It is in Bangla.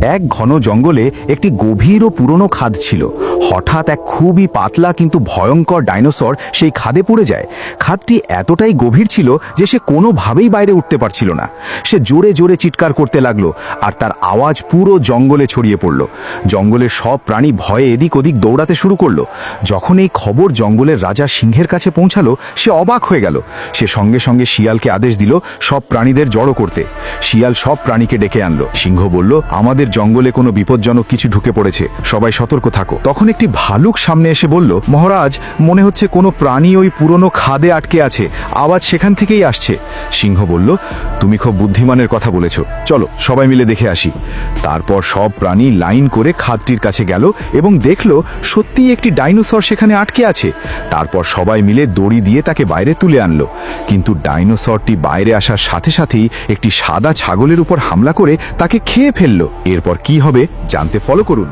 এক ঘন জঙ্গলে একটি গভীর ও পুরনো খাদ ছিল। হঠাৎ এক খুবই পাতলা কিন্তু ভয়ঙ্কর ডাইনোসর সেই খাদে পড়ে যায়। খাদটি এতটাই গভীর ছিল যে সে কোনোভাবেই বাইরে উঠতে পারছিল না। সে জোরে জোরে চিৎকার করতে লাগলো, আর তার আওয়াজ পুরো জঙ্গলে ছড়িয়ে পড়ল। জঙ্গলের সব প্রাণী ভয়ে এদিক ওদিক দৌড়াতে শুরু করলো। যখন এই খবর জঙ্গলের রাজা সিংহের কাছে পৌঁছালো, সে অবাক হয়ে গেল। সে সঙ্গে সঙ্গে শিয়ালকে আদেশ দিল সব প্রাণীদের জড়ো করতে। শিয়াল সব প্রাণীকে ডেকে আনলো। সিংহ বলল, আমাদের জঙ্গলে কোনো বিপজ্জনক কিছু ঢুকে পড়েছে, সবাই সতর্ক থাকো। তখন একটি ভালুক সামনে এসে বলল, মহারাজ, মনে হচ্ছে কোনো প্রাণী ওই পুরনো খাদে আটকে আছে, আওয়াজ সেখান থেকেই আসছে। সিংহ বলল, তুমি খুব বুদ্ধিমানের কথা বলেছ, চলো সবাই মিলে দেখে আসি। তারপর সব প্রাণী লাইন করে খাদটির কাছে গেল এবং দেখল সত্যিই একটি ডাইনোসর সেখানে আটকে আছে। তারপর সবাই মিলে দড়ি দিয়ে তাকে বাইরে তুলে আনলো। কিন্তু ডাইনোসরটি বাইরে আসার সাথে সাথেই একটি সাদা ছাগলের উপর হামলা করে তাকে খেয়ে ফেলল। এরপর কি হবে জানতে ফলো করুন।